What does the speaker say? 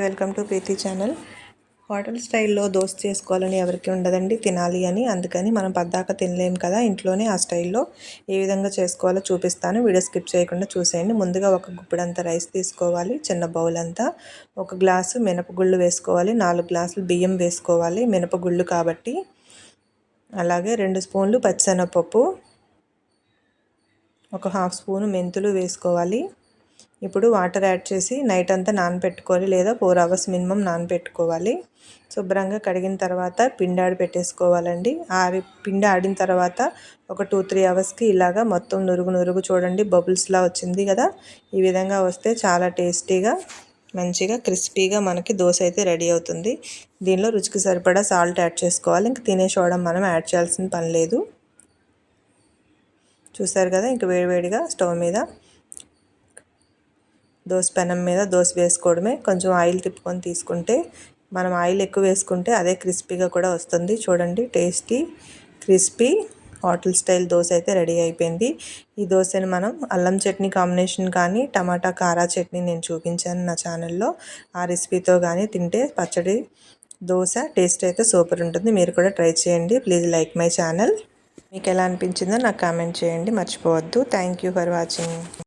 Welcome to Preethi channel. Hotel స్టైల్లో దోశ చేసుకోవాలని ఎవరికి ఉండదండి, తినాలి అని. అందుకని మనం పద్దాక తినలేం కదా, ఇంట్లోనే ఆ స్టైల్లో ఏ విధంగా చేసుకోవాలో చూపిస్తాను. వీడియో స్కిప్ చేయకుండా చూసేయండి. ముందుగా ఒక గుప్పిడంత రైస్ తీసుకోవాలి, చిన్న బౌల్ అంతా. ఒక గ్లాసు మినపగుళ్ళు వేసుకోవాలి, 4 గ్లాసులు బియ్యం వేసుకోవాలి, మినపగుళ్ళు కాబట్టి. అలాగే 2 స్పూన్లు పచ్చిశనగపప్పు, ఒక హాఫ్ స్పూను మెంతులు వేసుకోవాలి. ఇప్పుడు వాటర్ యాడ్ చేసి నైట్ అంతా నానబెట్టుకోవాలి, లేదా 4 అవర్స్ మినిమం నానబెట్టుకోవాలి. శుభ్రంగా కడిగిన తర్వాత పిండి ఆడి పెట్టేసుకోవాలండి. పిండి ఆడిన తర్వాత ఒక 2-3 అవర్స్కి ఇలాగా మొత్తం నురుగు చూడండి, బబుల్స్లా వచ్చింది కదా. ఈ విధంగా వస్తే చాలా టేస్టీగా మంచిగా క్రిస్పీగా మనకి దోశ అయితే రెడీ అవుతుంది. దీనిలో రుచికి సరిపడా సాల్ట్ యాడ్ చేసుకోవాలి. ఇంక తినే సోడా మనం యాడ్ చేయాల్సిన పని లేదు. చూసారు కదా, ఇంక వేడివేడిగా స్టవ్ మీద దోశ పెనం మీద దోశ వేసుకోవడమే. కొంచెం ఆయిల్ తిప్పుకొని తీసుకుంటే, మనం ఆయిల్ ఎక్కువ వేసుకుంటే అదే క్రిస్పీగా కూడా వస్తుంది. చూడండి, tasty crispy hotel style dosa అయితే రెడీ అయిపోయింది. ఈ దోశని మనం అల్లం చట్నీ కాంబినేషన్ కానీ, టమాటా కారా చట్నీ నేను చూపించాను నా ఛానల్లో, ఆ రెసిపీతో కానీ తింటే పచ్చడి దోశ టేస్ట్ అయితే సూపర్ ఉంటుంది. మీరు కూడా ట్రై చేయండి. Please like my channel. మీకు ఎలా అనిపించిందో నాకు కామెంట్ చేయండి, మర్చిపోవద్దు. Thank you for watching.